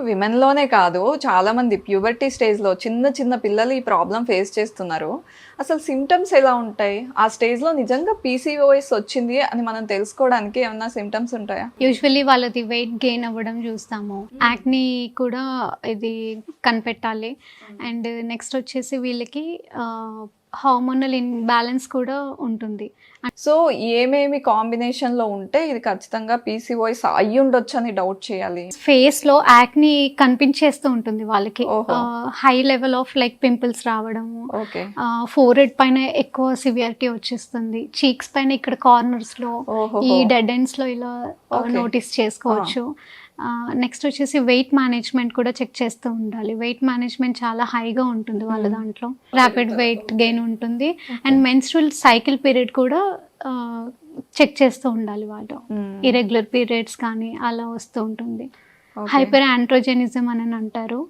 విమెన్‌లోనే కాదు, చాలామంది ప్యూబర్టీ స్టేజ్‌లో చిన్న చిన్న పిల్లలు ఈ ప్రాబ్లమ్ ఫేస్ చేస్తున్నారు. అసలు సింప్టమ్స్ ఎలా ఉంటాయి? ఆ స్టేజ్‌లో నిజంగా పీసీఓఎస్ వచ్చింది అని మనం తెలుసుకోవడానికి ఏమన్నా సింప్టమ్స్ ఉంటాయా? యూజువల్లీ వాళ్ళది వెయిట్ గెయిన్ అవ్వడం చూస్తాము. యాక్నీ కూడా ఇది కనిపెట్టాలి. అండ్ నెక్స్ట్ వచ్చేసి వీళ్ళకి హార్మోనల్ ఇన్‌బ్యాలెన్స్ కూడా ఉంటుంది. సో, ఏమేమి కాంబినేషన్‌లో ఉంటే ఇది ఖచ్చితంగా పీసీఓఎస్ అయ్యుండొచ్చని డౌట్ చేయాలి? ఫేస్‌లో యాక్నీ కనిపించేస్తూ ఉంటుంది వాళ్ళకి. ఓహో! High level of like pimples రావడము, ఓకే. ఫోర్‌హెడ్ పైన ఎక్కువ సివియారిటీ వచ్చేస్తుంది. చీక్స్ పైన ఇక్కడ కార్నర్స్‌లో, ఈ ఓహోహో! డెడ్ ఎండ్స్‌లో ఇలా ఓకే. నోటీస్ చేసుకోవచ్చు. నెక్స్ట్ వచ్చేసి వెయిట్ మేనేజ్మెంట్ కూడా చెక్ చేస్తూ ఉండాలి. వెయిట్ మేనేజ్మెంట్ చాలా హైగా ఉంటుంది వాళ్ళ దాంట్లో. ర్యాపిడ్ వెయిట్ గెయిన్ ఉంటుంది. అండ్ మెన్స్ట్రువల్ సైకిల్ పీరియడ్ కూడా చెక్ చేస్తూ ఉండాలి వాళ్ళు. ఇర్రెగ్యులర్ పీరియడ్స్ కానీ అలా వస్తూ ఉంటుంది. ఓకే. హైపర్ ఆండ్రోజెనిజం అని అంటారు.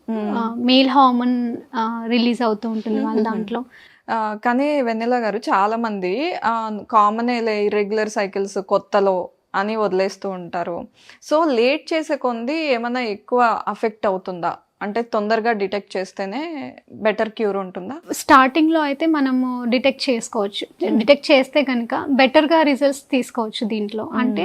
మేల్ హార్మోన్ రిలీజ్ అవుతూ ఉంటుంది వాళ్ళ దాంట్లో. కానీ వెన్నెల గారు చాలామంది కామనేలే ఇర్రెగ్యులర్ సైకిల్స్ కొత్తలో అని వదిలేస్తూ ఉంటారు. సో, లేట్ చేసే కొంది ఏమన్నా ఎక్కువ అఫెక్ట్ అవుతుందా? అంటే తొందరగా డిటెక్ట్ చేస్తేనే బెటర్ క్యూర్ ఉంటుందా? స్టార్టింగ్లో అయితే మనము డిటెక్ట్ చేసుకోవచ్చు. డిటెక్ట్ చేస్తే కనుక బెటర్గా రిజల్ట్స్ తీసుకోవచ్చు దీంట్లో. అంటే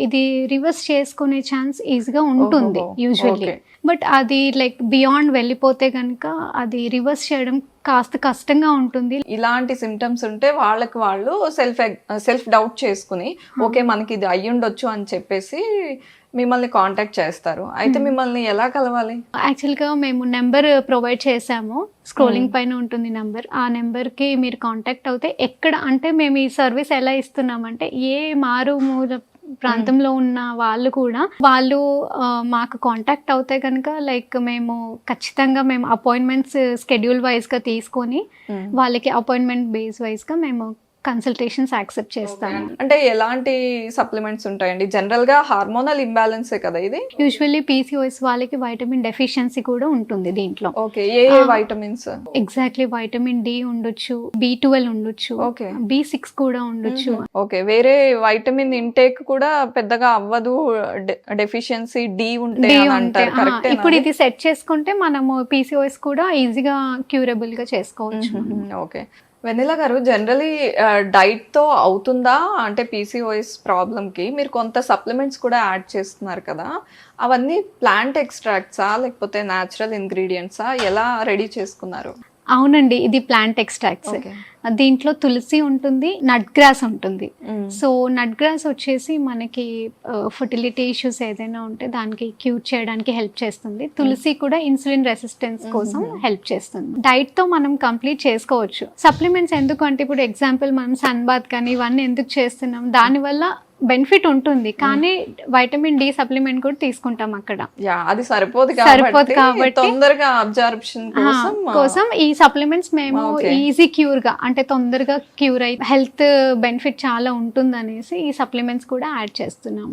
ఇది రివర్స్ చేసుకునే ఛాన్స్ ఈజీగా ఉంటుంది యూజువల్లీ. బట్ అది లైక్ బియాండ్ వెళ్ళిపోతే కనుక అది రివర్స్ చేయడం కాస్త కష్టంగా ఉంటుంది. ఇలాంటి సిమ్టమ్స్ ఉంటే వాళ్ళకి వాళ్ళు సెల్ఫ్ డౌట్ చేసుకుని ఓకే మనకి ఇది అయ్యుండొచ్చు అని చెప్పేసి మిమ్మల్ని కాంటాక్ట్ చేస్తారు. అయితే మిమ్మల్ని ఎలా కలవాలి? యాక్చువల్గా మేము నెంబర్ ప్రొవైడ్ చేసాము. స్క్రోలింగ్ పైన ఉంటుంది నెంబర్. ఆ నెంబర్కి మీరు కాంటాక్ట్ అవుతే ఎక్కడ అంటే మేము ఈ సర్వీస్ ఎలా ఇస్తున్నామంటే ఏ మారుమూల ప్రాంతంలో ఉన్న వాళ్ళు కూడా వాళ్ళు మాకు కాంటాక్ట్ అవుతే కనుక లైక్ మేము ఖచ్చితంగా మేము అపాయింట్మెంట్స్ స్కెడ్యూల్ వైజ్గా తీసుకొని వాళ్ళకి అపాయింట్మెంట్ బేస్ వైజ్గా మేము కన్సల్టేషన్స్ యాక్సెప్ట్ చేస్తాము. అంటే ఎలాంటి సప్లిమెంట్స్ ఉంటాయండి? జనరల్ గా హార్మోనల్ ఇంబ్యాలెన్సే కదా ఇది? యూజువల్లీ పీసీఓఎస్ వాళ్ళకి వైటమిన్ డెఫిషియన్సీ కూడా ఉంటుంది దీంట్లో. ఓకే. ఏ వైటమిన్స్? ఎగ్జాక్ట్లీ వైటమిన్ డి ఉండొచ్చు, B12 ఉండొచ్చు, ఓకే. B6 కూడా ఉండొచ్చు. ఓకే. వేరే వైటమిన్ ఇంటేక్ కూడా పెద్దగా అవ్వదు డెఫిషియన్సీ డి ఉంటే అని అంటారు. కరెక్టేనా? ఇప్పుడు ఇది సెట్ చేసుకుంటే మనము పీసీఓఎస్ కూడా ఈజీగా క్యూరబుల్ గా చేసుకోవచ్చు. ఓకే. వెన్నెల గారు జనరలీ డైట్తో అవుతుందా? అంటే పీసీఓఎస్ ప్రాబ్లమ్కి మీరు కొంత సప్లిమెంట్స్ కూడా యాడ్ చేస్తున్నారు కదా, అవన్నీ ప్లాంట్ ఎక్స్ట్రాక్ట్సా లేకపోతే న్యాచురల్ ఇంగ్రీడియంట్సా? ఎలా రెడీ చేసుకున్నారు? అవునండి, ఇది ప్లాంట్ ఎక్స్ట్రాక్ట్స్. దీంట్లో తులసి ఉంటుంది, నట్ గ్రాస్ ఉంటుంది. సో నట్ గ్రాస్ వచ్చేసి మనకి ఫర్టిలిటీ ఇష్యూస్ ఏదైనా ఉంటే దానికి క్యూర్ చేయడానికి హెల్ప్ చేస్తుంది. తులసి కూడా ఇన్సులిన్ రెసిస్టెన్స్ కోసం హెల్ప్ చేస్తుంది. డైట్ తో మనం కంప్లీట్ చేసుకోవచ్చు. సప్లిమెంట్స్ ఎందుకు అంటే ఇప్పుడు ఎగ్జాంపుల్ మనం సన్ బాత్ కానీ ఇవన్నీ ఎందుకు చేస్తున్నాం, దానివల్ల బెనిఫిట్ ఉంటుంది. కానీ వైటమిన్ డి సప్లిమెంట్ కూడా తీసుకుంటాం అక్కడ. అది సరిపోదు కాబట్టి తొందరగా అబ్జార్ప్షన్ కోసం ఈ సప్లిమెంట్స్ మేము ఈజీ క్యూర్ గా అంటే తొందరగా క్యూర్ అయి హెల్త్ బెనిఫిట్ చాలా ఉంటుంది అనేసి ఈ సప్లిమెంట్స్ కూడా యాడ్ చేస్తున్నాము.